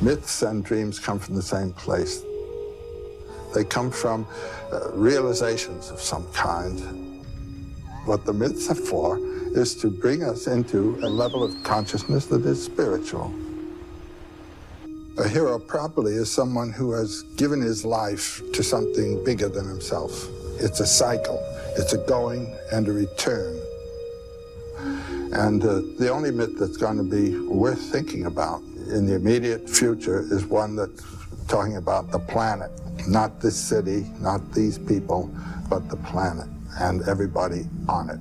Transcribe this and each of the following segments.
myths and dreams come from the same place. They come from realizations of some kind. What the myths are for is to bring us into a level of consciousness that is spiritual. A hero probably is someone who has given his life to something bigger than himself. It's a cycle. It's a going and a return. And the only myth that's going to be worth thinking about in the immediate future is one that's talking about the planet. Not this city, not these people, but the planet and everybody on it.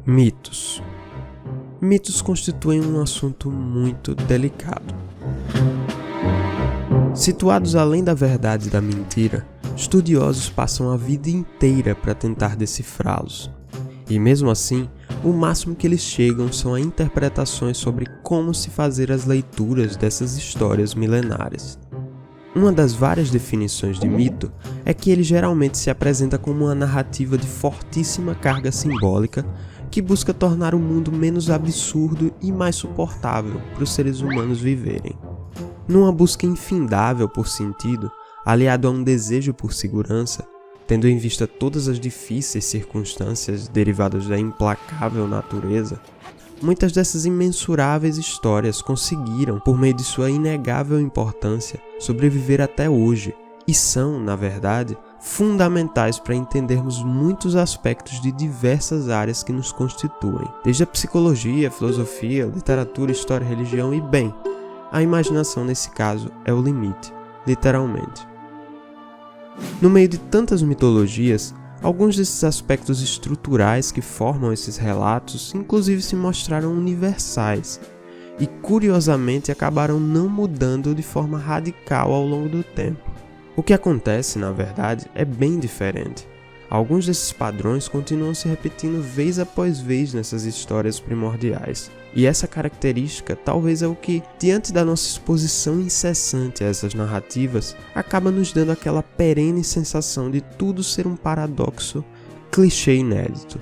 Mitos. Mitos constituem um assunto muito delicado. Situados além da verdade e da mentira, estudiosos passam a vida inteira para tentar decifrá-los. E mesmo assim, o máximo que eles chegam são a interpretações sobre como se fazer as leituras dessas histórias milenares. Uma das várias definições de mito é que ele geralmente se apresenta como uma narrativa de fortíssima carga simbólica que busca tornar o mundo menos absurdo e mais suportável para os seres humanos viverem. Numa busca infindável por sentido, aliado a um desejo por segurança, tendo em vista todas as difíceis circunstâncias derivadas da implacável natureza, muitas dessas imensuráveis histórias conseguiram, por meio de sua inegável importância, sobreviver até hoje e são, na verdade, fundamentais para entendermos muitos aspectos de diversas áreas que nos constituem, desde a psicologia, filosofia, literatura, história, religião e, bem, a imaginação nesse caso é o limite, literalmente. No meio de tantas mitologias, alguns desses aspectos estruturais que formam esses relatos inclusive se mostraram universais e, curiosamente, acabaram não mudando de forma radical ao longo do tempo. O que acontece, na verdade, é bem diferente. Alguns desses padrões continuam se repetindo vez após vez nessas histórias primordiais. E essa característica talvez é o que, diante da nossa exposição incessante a essas narrativas, acaba nos dando aquela perene sensação de tudo ser um paradoxo clichê inédito.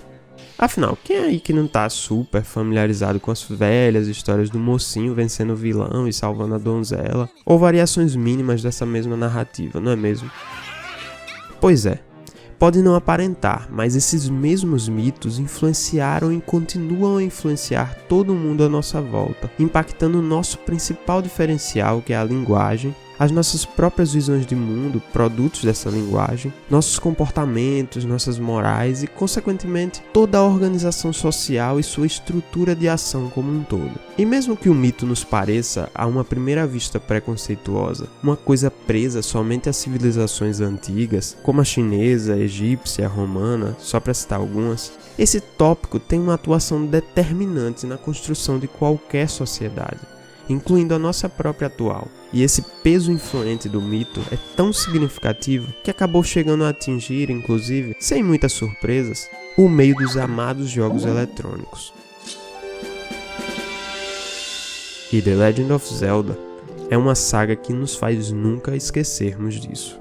Afinal, quem é aí que não tá super familiarizado com as velhas histórias do mocinho vencendo o vilão e salvando a donzela, ou variações mínimas dessa mesma narrativa, não é mesmo? Pois é, pode não aparentar, mas esses mesmos mitos influenciaram e continuam a influenciar todo mundo à nossa volta, impactando o nosso principal diferencial, que é a linguagem, as nossas próprias visões de mundo, produtos dessa linguagem, nossos comportamentos, nossas morais e, consequentemente, toda a organização social e sua estrutura de ação como um todo. E mesmo que o mito nos pareça, a uma primeira vista preconceituosa, uma coisa presa somente às civilizações antigas, como a chinesa, a egípcia, a romana, só para citar algumas, esse tópico tem uma atuação determinante na construção de qualquer sociedade, incluindo a nossa própria atual. E esse peso influente do mito é tão significativo que acabou chegando a atingir, inclusive, sem muitas surpresas, o meio dos amados jogos eletrônicos. E The Legend of Zelda é uma saga que nos faz nunca esquecermos disso.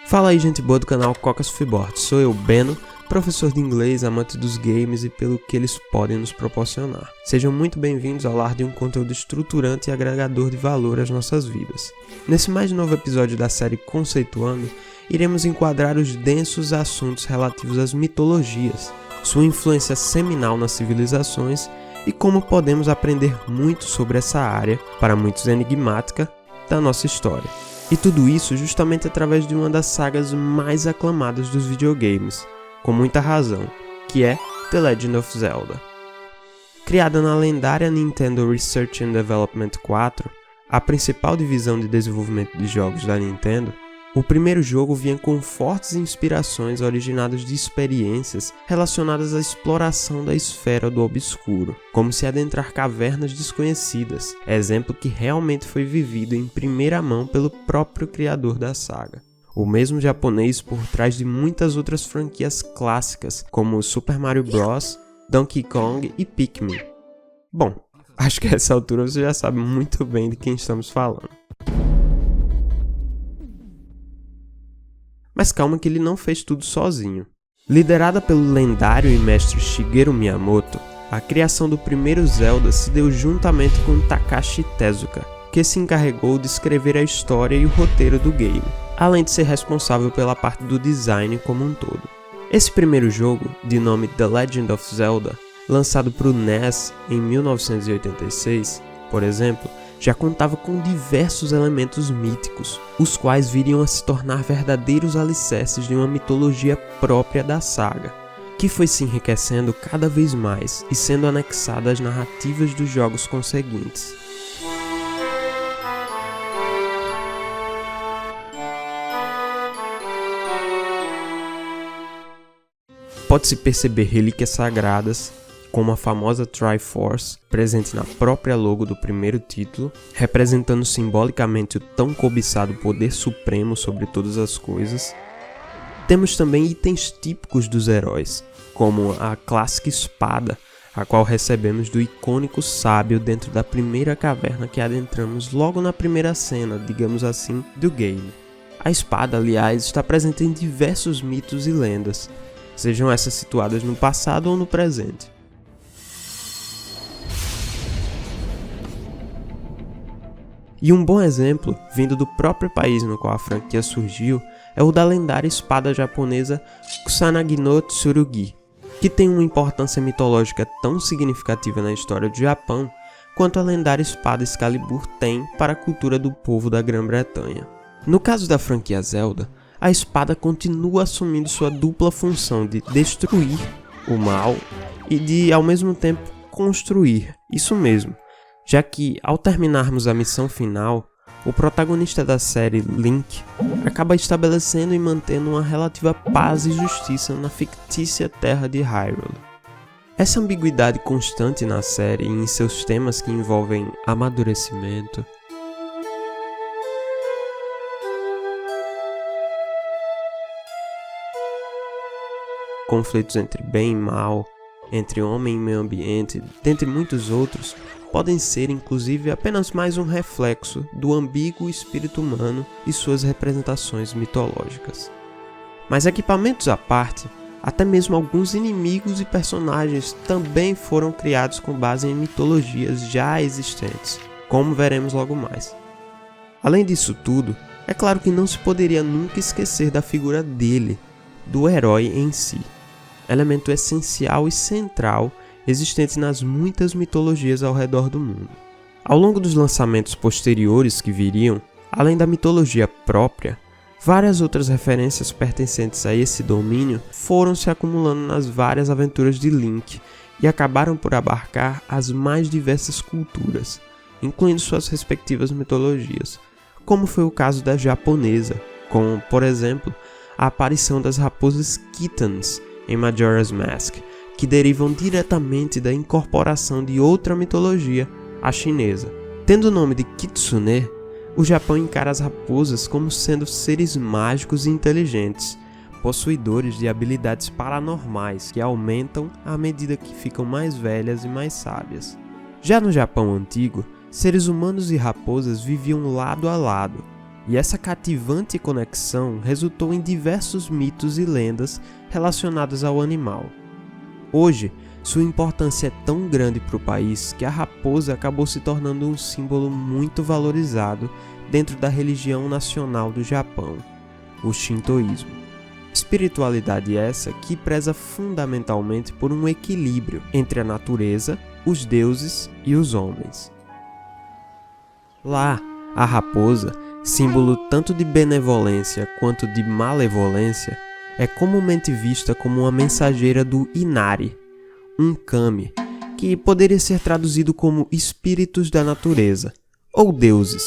Fala aí, gente boa do canal Cocas Freeboard, sou eu, Beno, professor de inglês, amante dos games e pelo que eles podem nos proporcionar. Sejam muito bem-vindos ao lar de um conteúdo estruturante e agregador de valor às nossas vidas. Nesse mais novo episódio da série Conceituando, iremos enquadrar os densos assuntos relativos às mitologias, sua influência seminal nas civilizações e como podemos aprender muito sobre essa área, para muitos enigmática, da nossa história. E tudo isso justamente através de uma das sagas mais aclamadas dos videogames, com muita razão, que é The Legend of Zelda. Criada na lendária Nintendo Research and Development 4, a principal divisão de desenvolvimento de jogos da Nintendo, o primeiro jogo vinha com fortes inspirações originadas de experiências relacionadas à exploração da esfera do obscuro, como se adentrar cavernas desconhecidas, exemplo que realmente foi vivido em primeira mão pelo próprio criador da saga. O mesmo japonês por trás de muitas outras franquias clássicas, como Super Mario Bros., Donkey Kong e Pikmin. Bom, acho que a essa altura você já sabe muito bem de quem estamos falando. Mas calma que ele não fez tudo sozinho. Liderada pelo lendário e mestre Shigeru Miyamoto, a criação do primeiro Zelda se deu juntamente com Takashi Tezuka, que se encarregou de escrever a história e o roteiro do game, além de ser responsável pela parte do design como um todo. Esse primeiro jogo, de nome The Legend of Zelda, lançado para o NES em 1986, por exemplo, já contava com diversos elementos míticos, os quais viriam a se tornar verdadeiros alicerces de uma mitologia própria da saga, que foi se enriquecendo cada vez mais e sendo anexada às narrativas dos jogos conseguintes. Pode-se perceber relíquias sagradas, como a famosa Triforce, presente na própria logo do primeiro título, representando simbolicamente o tão cobiçado poder supremo sobre todas as coisas. Temos também itens típicos dos heróis, como a clássica espada, a qual recebemos do icônico sábio dentro da primeira caverna que adentramos logo na primeira cena, digamos assim, do game. A espada, aliás, está presente em diversos mitos e lendas, sejam essas situadas no passado ou no presente. E um bom exemplo, vindo do próprio país no qual a franquia surgiu, é o da lendária espada japonesa Kusanagi no Tsurugi, que tem uma importância mitológica tão significativa na história do Japão quanto a lendária espada Excalibur tem para a cultura do povo da Grã-Bretanha. No caso da franquia Zelda, a espada continua assumindo sua dupla função de destruir o mal e de, ao mesmo tempo, construir, isso mesmo, já que, ao terminarmos a missão final, o protagonista da série, Link, acaba estabelecendo e mantendo uma relativa paz e justiça na fictícia terra de Hyrule. Essa ambiguidade constante na série e em seus temas que envolvem amadurecimento, conflitos entre bem e mal, entre homem e meio ambiente, dentre muitos outros, podem ser inclusive apenas mais um reflexo do ambíguo espírito humano e suas representações mitológicas. Mas equipamentos à parte, até mesmo alguns inimigos e personagens também foram criados com base em mitologias já existentes, como veremos logo mais. Além disso tudo, é claro que não se poderia nunca esquecer da figura dele, do herói em si, elemento essencial e central existente nas muitas mitologias ao redor do mundo. Ao longo dos lançamentos posteriores que viriam, além da mitologia própria, várias outras referências pertencentes a esse domínio foram se acumulando nas várias aventuras de Link e acabaram por abarcar as mais diversas culturas, incluindo suas respectivas mitologias, como foi o caso da japonesa, com, por exemplo, a aparição das raposas Kittens em Majora's Mask, que derivam diretamente da incorporação de outra mitologia, a chinesa. Tendo o nome de Kitsune, o Japão encara as raposas como sendo seres mágicos e inteligentes, possuidores de habilidades paranormais que aumentam à medida que ficam mais velhas e mais sábias. Já no Japão antigo, seres humanos e raposas viviam lado a lado, e essa cativante conexão resultou em diversos mitos e lendas relacionados ao animal. Hoje, sua importância é tão grande para o país que a raposa acabou se tornando um símbolo muito valorizado dentro da religião nacional do Japão, o Shintoísmo. Espiritualidade essa que preza fundamentalmente por um equilíbrio entre a natureza, os deuses e os homens. Lá, a raposa, símbolo tanto de benevolência quanto de malevolência, é comumente vista como uma mensageira do Inari, um kami, que poderia ser traduzido como espíritos da natureza, ou deuses,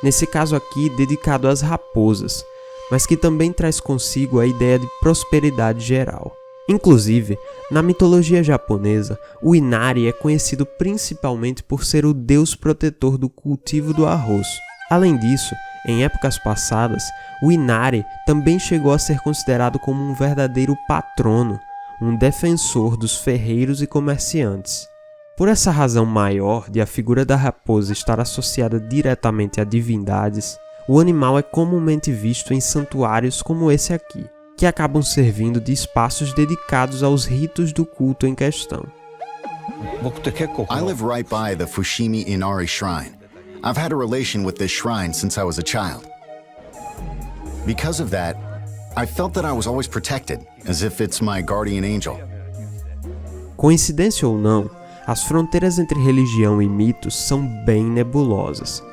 nesse caso aqui dedicado às raposas, mas que também traz consigo a ideia de prosperidade geral. Inclusive, na mitologia japonesa, o Inari é conhecido principalmente por ser o deus protetor do cultivo do arroz. Além disso, em épocas passadas, o Inari também chegou a ser considerado como um verdadeiro patrono, um defensor dos ferreiros e comerciantes. Por essa razão maior de a figura da raposa estar associada diretamente a divindades, o animal é comumente visto em santuários como esse aqui, que acabam servindo de espaços dedicados aos ritos do culto em questão. I live right by the Fushimi Inari Shrine. I've had a relation with this shrine since I was a child. Because of that, I felt that I was always protected, as if it's my guardian angel. Coincidência ou não, as fronteiras entre religião e mitos são bem nebulosas.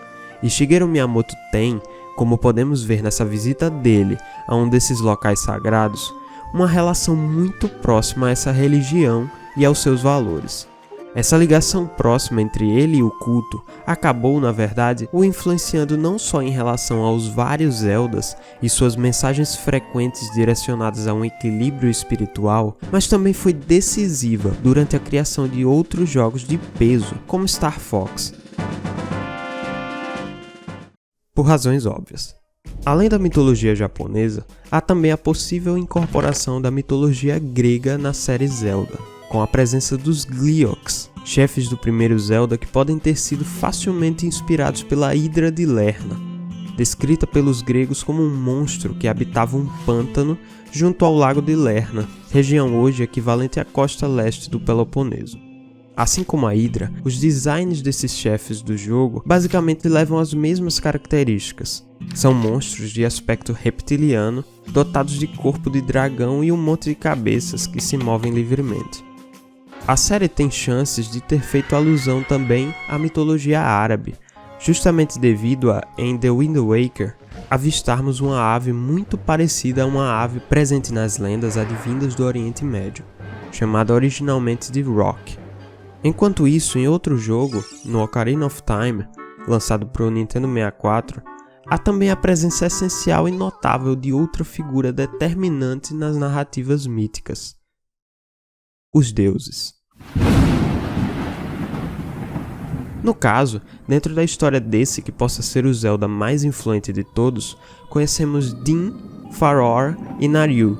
E Shigeru Miyamoto tem, como podemos ver nessa visita dele a um desses locais sagrados, uma relação muito próxima a essa religião e aos seus valores. Essa ligação próxima entre ele e o culto acabou, na verdade, o influenciando não só em relação aos vários Zeldas e suas mensagens frequentes direcionadas a um equilíbrio espiritual, mas também foi decisiva durante a criação de outros jogos de peso, como Star Fox. Por razões óbvias. Além da mitologia japonesa, há também a possível incorporação da mitologia grega na série Zelda, com a presença dos Gleeoks, chefes do primeiro Zelda que podem ter sido facilmente inspirados pela Hidra de Lerna, descrita pelos gregos como um monstro que habitava um pântano junto ao lago de Lerna, região hoje equivalente à costa leste do Peloponeso. Assim como a Hidra, os designs desses chefes do jogo basicamente levam as mesmas características. São monstros de aspecto reptiliano, dotados de corpo de dragão e um monte de cabeças que se movem livremente. A série tem chances de ter feito alusão também à mitologia árabe, justamente devido a, em The Wind Waker, avistarmos uma ave muito parecida a uma ave presente nas lendas advindas do Oriente Médio, chamada originalmente de Rock. Enquanto isso, em outro jogo, no Ocarina of Time, lançado para o Nintendo 64, há também a presença essencial e notável de outra figura determinante nas narrativas míticas: os deuses. No caso, dentro da história desse que possa ser o Zelda mais influente de todos, conhecemos Din, Farore e Naryu,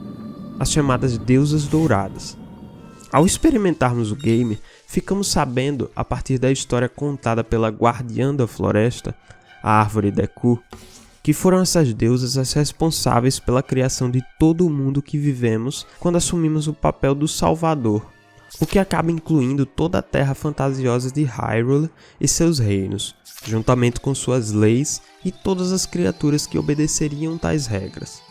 as chamadas deusas douradas. Ao experimentarmos o game, ficamos sabendo, a partir da história contada pela Guardiã da Floresta, a Árvore Deku, que foram essas deusas as responsáveis pela criação de todo o mundo que vivemos quando assumimos o papel do Salvador, o que acaba incluindo toda a terra fantasiosa de Hyrule e seus reinos, juntamente com suas leis e todas as criaturas que obedeceriam tais regras.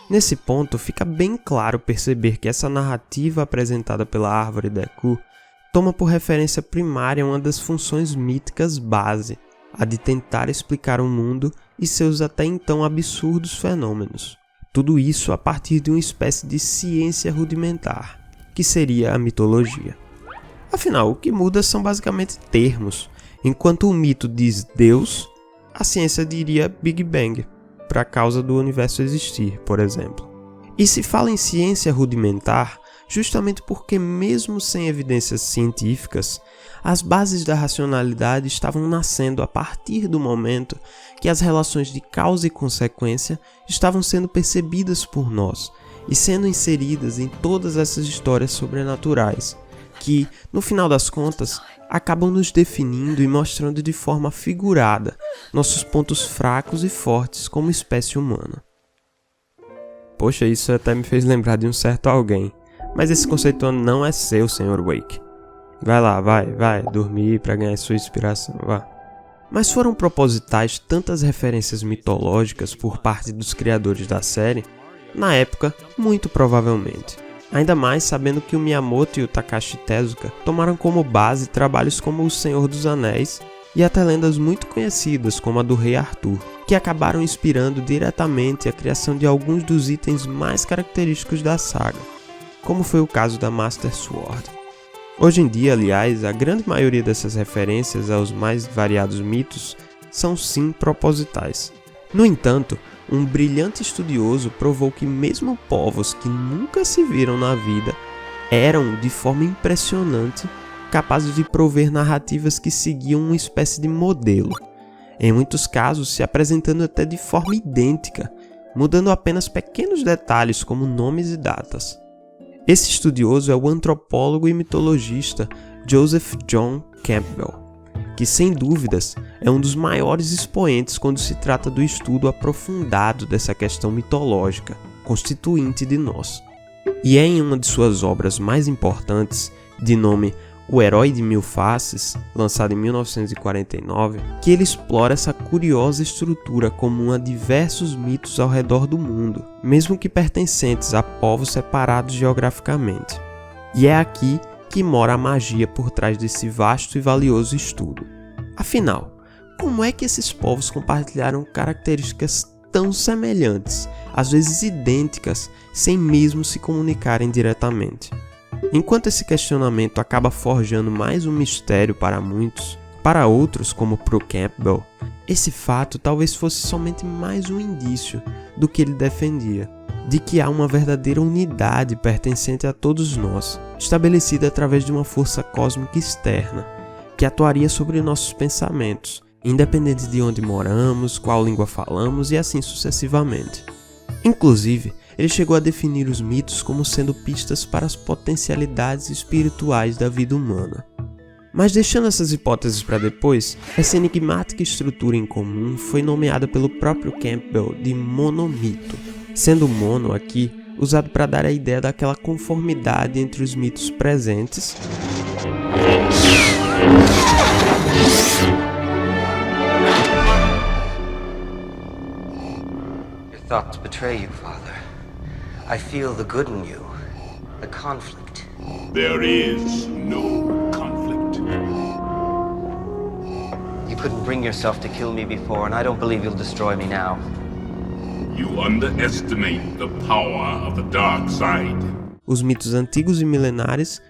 Nesse ponto, fica bem claro perceber que essa narrativa apresentada pela Árvore Deku toma por referência primária uma das funções míticas base, a de tentar explicar o mundo e seus até então absurdos fenômenos. Tudo isso a partir de uma espécie de ciência rudimentar, que seria a mitologia. Afinal, o que muda são basicamente termos. Enquanto o mito diz Deus, a ciência diria Big Bang, para a causa do universo existir, por exemplo. E se fala em ciência rudimentar, justamente porque mesmo sem evidências científicas, as bases da racionalidade estavam nascendo a partir do momento que as relações de causa e consequência estavam sendo percebidas por nós e sendo inseridas em todas essas histórias sobrenaturais, que, no final das contas, acabam nos definindo e mostrando de forma figurada nossos pontos fracos e fortes como espécie humana. Poxa, isso até me fez lembrar de um certo alguém, mas esse conceito não é seu, Sr. Wake. Vai lá, vai, dormir para ganhar sua inspiração, vá. Mas foram propositais tantas referências mitológicas por parte dos criadores da série? Na época, muito provavelmente. Ainda mais sabendo que o Miyamoto e o Takashi Tezuka tomaram como base trabalhos como O Senhor dos Anéis e até lendas muito conhecidas como a do Rei Arthur, que acabaram inspirando diretamente a criação de alguns dos itens mais característicos da saga, como foi o caso da Master Sword. Hoje em dia, aliás, a grande maioria dessas referências aos mais variados mitos são sim propositais. No entanto, um brilhante estudioso provou que mesmo povos que nunca se viram na vida eram, de forma impressionante, capazes de prover narrativas que seguiam uma espécie de modelo, em muitos casos se apresentando até de forma idêntica, mudando apenas pequenos detalhes como nomes e datas. Esse estudioso é o antropólogo e mitologista Joseph John Campbell, que sem dúvidas é um dos maiores expoentes quando se trata do estudo aprofundado dessa questão mitológica, constituinte de nós. E é em uma de suas obras mais importantes, de nome O Herói de Mil Faces, lançado em 1949, que ele explora essa curiosa estrutura comum a diversos mitos ao redor do mundo, mesmo que pertencentes a povos separados geograficamente. E é aqui que mora a magia por trás desse vasto e valioso estudo. Afinal, como é que esses povos compartilharam características tão semelhantes, às vezes idênticas, sem mesmo se comunicarem diretamente? Enquanto esse questionamento acaba forjando mais um mistério para muitos, para outros, como pro Campbell, esse fato talvez fosse somente mais um indício do que ele defendia, de que há uma verdadeira unidade pertencente a todos nós, estabelecida através de uma força cósmica externa, que atuaria sobre nossos pensamentos, independente de onde moramos, qual língua falamos e assim sucessivamente. Inclusive, ele chegou a definir os mitos como sendo pistas para as potencialidades espirituais da vida humana. Mas deixando essas hipóteses para depois, essa enigmática estrutura em comum foi nomeada pelo próprio Campbell de monomito, sendo mono aqui usado para dar a ideia daquela conformidade entre os mitos presentes Your thoughts betray you, Father. I feel the good in you, the conflict. There is no conflict. You couldn't bring yourself to kill me before, and I don't believe you'll destroy me now. You underestimate the power of the dark side. os mitos antigos e milenares,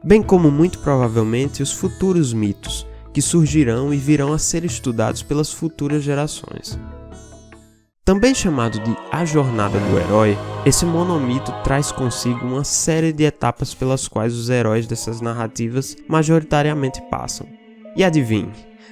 bem como muito provavelmente os futuros mitos, que surgirão e virão a ser estudados pelas futuras gerações. Também chamado de A Jornada do Herói, esse monomito traz consigo uma série de etapas pelas quais os heróis dessas narrativas majoritariamente passam. E adivinhe,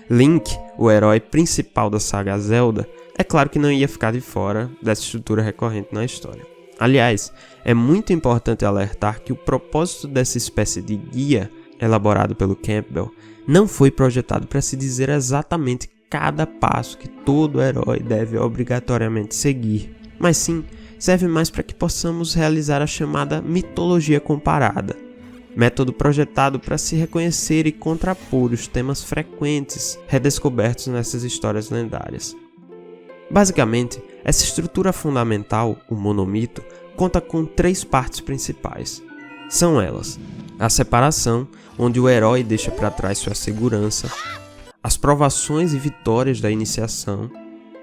Link, o herói principal da saga Zelda, é claro que não ia ficar de fora dessa estrutura recorrente na história. Aliás, é muito importante alertar que o propósito dessa espécie de guia, elaborado pelo Campbell, não foi projetado para se dizer exatamente cada passo que todo herói deve obrigatoriamente seguir, mas sim serve mais para que possamos realizar a chamada mitologia comparada, método projetado para se reconhecer e contrapor os temas frequentes redescobertos nessas histórias lendárias. Basicamente, essa estrutura fundamental, o monomito, conta com 3 partes principais. São elas: a separação, onde o herói deixa para trás sua segurança; as provações e vitórias da iniciação,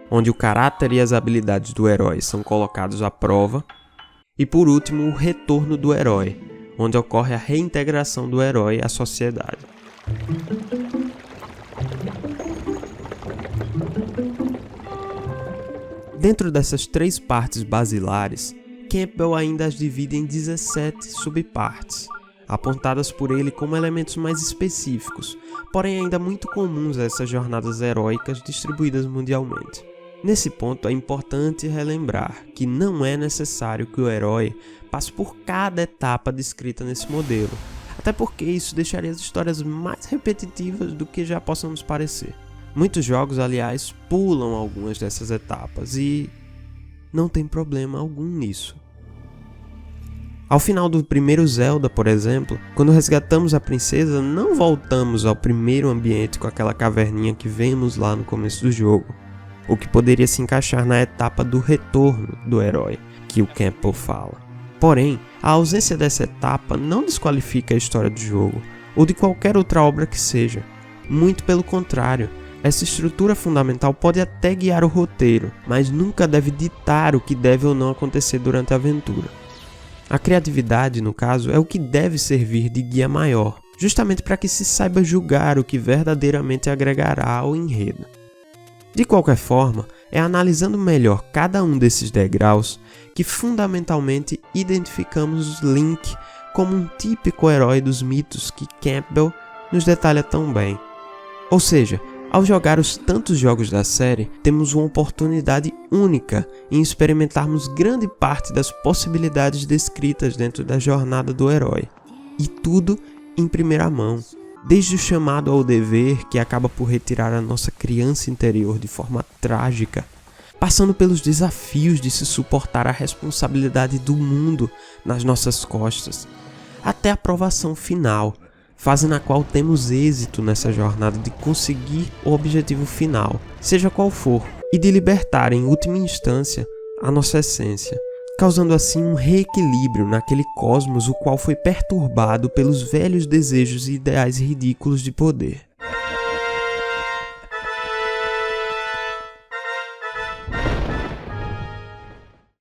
onde o caráter e as habilidades do herói são colocados à prova; e por último, o retorno do herói, onde ocorre a reintegração do herói à sociedade. Dentro dessas 3 partes basilares, Campbell ainda as divide em 17 subpartes, apontadas por ele como elementos mais específicos, porém ainda muito comuns a essas jornadas heróicas distribuídas mundialmente. Nesse ponto é importante relembrar que não é necessário que o herói passe por cada etapa descrita nesse modelo, até porque isso deixaria as histórias mais repetitivas do que já possamos parecer. Muitos jogos, aliás, pulam algumas dessas etapas e não tem problema algum nisso. Ao final do primeiro Zelda, por exemplo, quando resgatamos a princesa, não voltamos ao primeiro ambiente com aquela caverninha que vemos lá no começo do jogo, o que poderia se encaixar na etapa do retorno do herói, que o Campbell fala. Porém, a ausência dessa etapa não desqualifica a história do jogo, ou de qualquer outra obra que seja. Muito pelo contrário, essa estrutura fundamental pode até guiar o roteiro, mas nunca deve ditar o que deve ou não acontecer durante a aventura. A criatividade, no caso, é o que deve servir de guia maior, justamente para que se saiba julgar o que verdadeiramente agregará ao enredo. De qualquer forma, é analisando melhor cada um desses degraus que fundamentalmente identificamos Link como um típico herói dos mitos que Campbell nos detalha tão bem. Ou seja, ao jogar os tantos jogos da série, temos uma oportunidade única em experimentarmos grande parte das possibilidades descritas dentro da jornada do herói. E tudo em primeira mão. Desde o chamado ao dever, que acaba por retirar a nossa criança interior de forma trágica, passando pelos desafios de se suportar a responsabilidade do mundo nas nossas costas, até a provação final, fase na qual temos êxito nessa jornada de conseguir o objetivo final, seja qual for, e de libertar em última instância a nossa essência, causando assim um reequilíbrio naquele cosmos o qual foi perturbado pelos velhos desejos e ideais ridículos de poder.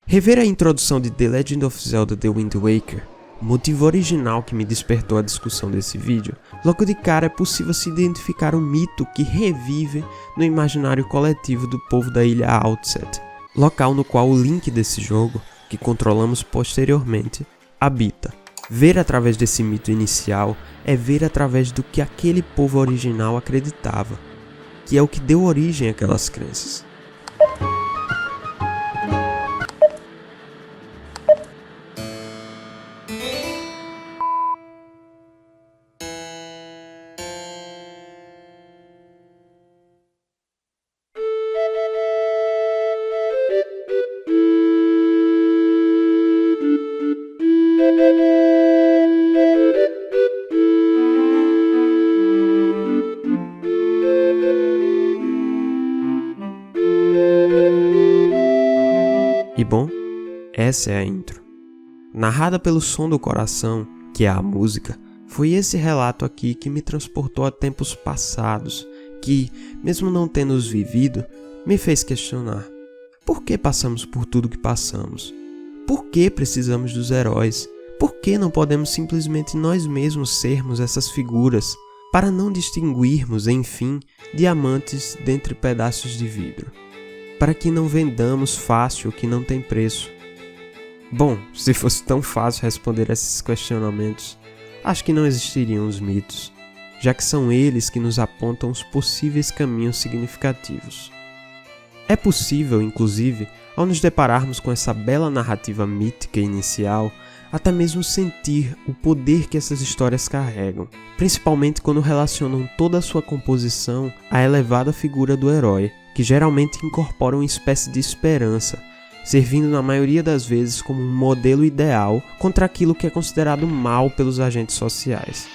Rever a introdução de The Legend of Zelda The Wind Waker, o motivo original que me despertou a discussão desse vídeo, logo de cara é possível se identificar um mito que revive no imaginário coletivo do povo da ilha Outset, local no qual o Link desse jogo, que controlamos posteriormente, habita. Ver através desse mito inicial é ver através do que aquele povo original acreditava, que é o que deu origem àquelas crenças. E bom, essa é a intro. Narrada pelo som do coração, que é a música, foi esse relato aqui que me transportou a tempos passados, que, mesmo não tendo os vivido, me fez questionar. Por que passamos por tudo que passamos? Por que precisamos dos heróis? Por que não podemos simplesmente nós mesmos sermos essas figuras, para não distinguirmos, enfim, diamantes dentre pedaços de vidro? Para que não vendamos fácil o que não tem preço? Bom, se fosse tão fácil responder a esses questionamentos, acho que não existiriam os mitos, já que são eles que nos apontam os possíveis caminhos significativos. É possível, inclusive, ao nos depararmos com essa bela narrativa mítica inicial, até mesmo sentir o poder que essas histórias carregam, principalmente quando relacionam toda a sua composição à elevada figura do herói, que geralmente incorpora uma espécie de esperança, servindo na maioria das vezes como um modelo ideal contra aquilo que é considerado mal pelos agentes sociais.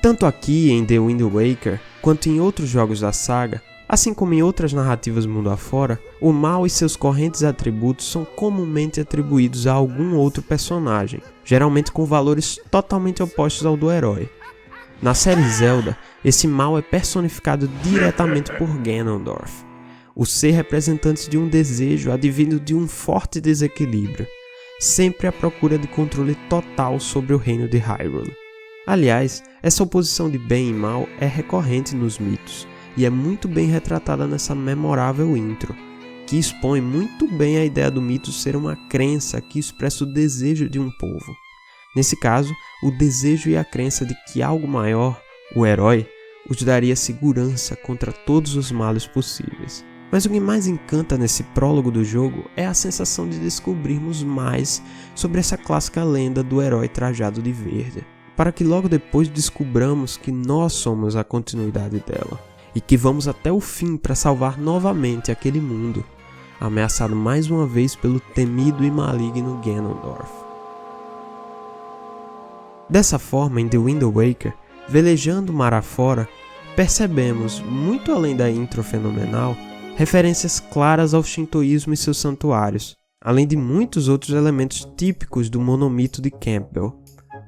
Tanto aqui em The Wind Waker, quanto em outros jogos da saga, assim como em outras narrativas mundo afora, o mal e seus correntes atributos são comumente atribuídos a algum outro personagem, geralmente com valores totalmente opostos ao do herói. Na série Zelda, esse mal é personificado diretamente por Ganondorf, o ser representante de um desejo advindo de um forte desequilíbrio, sempre à procura de controle total sobre o reino de Hyrule. Aliás, essa oposição de bem e mal é recorrente nos mitos, e é muito bem retratada nessa memorável intro, que expõe muito bem a ideia do mito ser uma crença que expressa o desejo de um povo. Nesse caso, o desejo e a crença de que algo maior, o herói, os daria segurança contra todos os males possíveis. Mas o que mais encanta nesse prólogo do jogo é a sensação de descobrirmos mais sobre essa clássica lenda do herói trajado de verde, para que logo depois descubramos que nós somos a continuidade dela, e que vamos até o fim para salvar novamente aquele mundo, ameaçado mais uma vez pelo temido e maligno Ganondorf. Dessa forma, em The Wind Waker, velejando o mar afora, percebemos, muito além da intro fenomenal, referências claras ao shintoísmo e seus santuários, além de muitos outros elementos típicos do monomito de Campbell.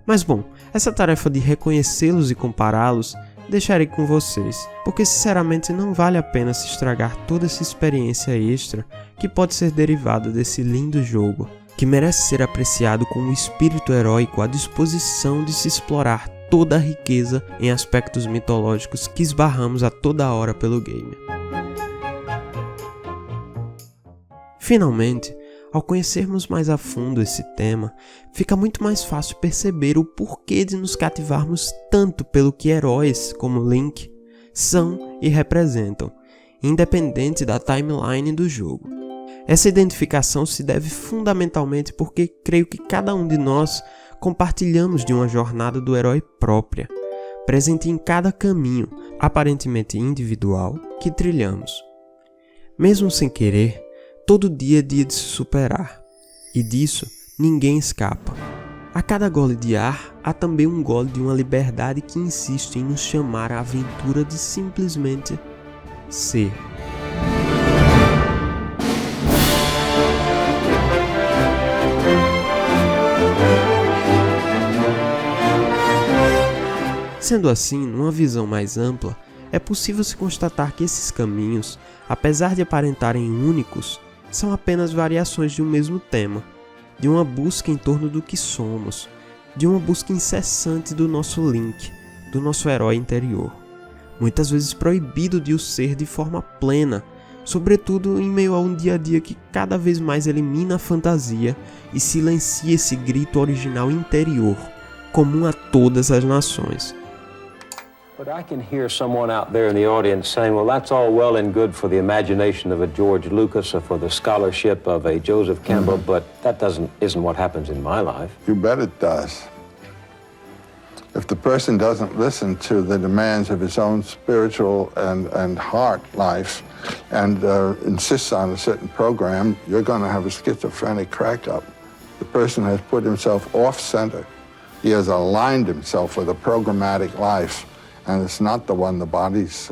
Mas bom, essa tarefa de reconhecê-los e compará-los deixarei com vocês, porque sinceramente não vale a pena se estragar toda essa experiência extra que pode ser derivada desse lindo jogo, que merece ser apreciado com um espírito heróico à disposição de se explorar toda a riqueza em aspectos mitológicos que esbarramos a toda hora pelo game. Finalmente, ao conhecermos mais a fundo esse tema, fica muito mais fácil perceber o porquê de nos cativarmos tanto pelo que heróis como Link são e representam, independente da timeline do jogo. Essa identificação se deve fundamentalmente porque creio que cada um de nós compartilhamos de uma jornada do herói própria, presente em cada caminho, aparentemente individual, que trilhamos. Mesmo sem querer, todo dia é dia de se superar, e disso ninguém escapa. A cada gole de ar, há também um gole de uma liberdade que insiste em nos chamar à aventura de simplesmente ser. Sendo assim, numa visão mais ampla, é possível se constatar que esses caminhos, apesar de aparentarem únicos, são apenas variações de um mesmo tema, de uma busca em torno do que somos, de uma busca incessante do nosso link, do nosso herói interior, muitas vezes proibido de o ser de forma plena, sobretudo em meio a um dia a dia que cada vez mais elimina a fantasia e silencia esse grito original interior, comum a todas as nações. But I can hear someone out there in the audience saying, well, that's all well and good for the imagination of a George Lucas or for the scholarship of a Joseph Campbell, but that isn't what happens in my life. You bet it does. If the person doesn't listen to the demands of his own spiritual and heart life and insists on a certain program, you're going to have a schizophrenic crack-up. The person has put himself off-center. He has aligned himself with a programmatic life. And it's not the one the body's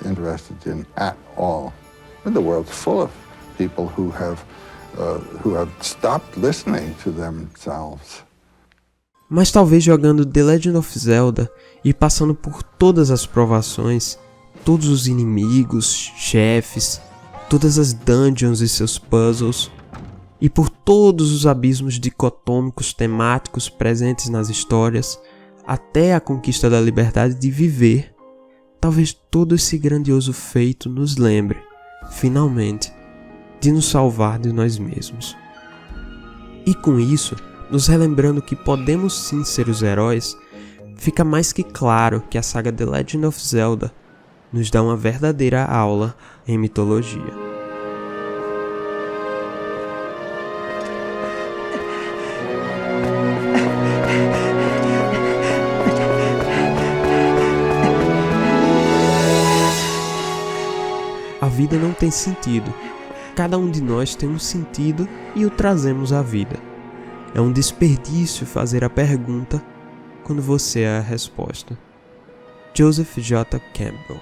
interested in at all. And the world's full of people who have stopped listening to themselves. Mas talvez jogando The Legend of Zelda e passando por todas as provações, todos os inimigos, chefes, todas as dungeons e seus puzzles, e por todos os abismos dicotômicos temáticos presentes nas histórias, até a conquista da liberdade de viver, talvez todo esse grandioso feito nos lembre, finalmente, de nos salvar de nós mesmos. E com isso, nos relembrando que podemos sim ser os heróis, fica mais que claro que a saga The Legend of Zelda nos dá uma verdadeira aula em mitologia. A vida não tem sentido. Cada um de nós tem um sentido e o trazemos à vida. É um desperdício fazer a pergunta quando você é a resposta. Joseph J. Campbell.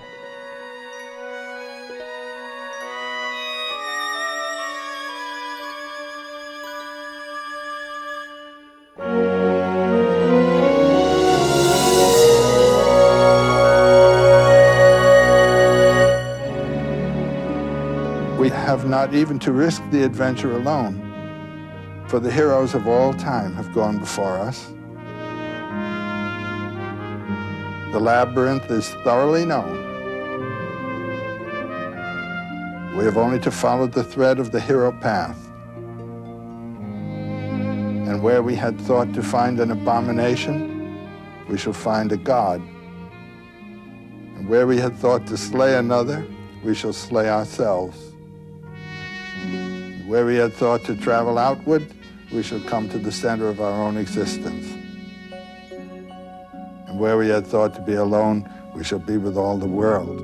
We have not even to risk the adventure alone, for the heroes of all time have gone before us. The labyrinth is thoroughly known. We have only to follow the thread of the hero path. And where we had thought to find an abomination, we shall find a god. And where we had thought to slay another, we shall slay ourselves. Where we had thought to travel outward, we shall come to the center of our own existence. And where we had thought to be alone, we shall be with all the world.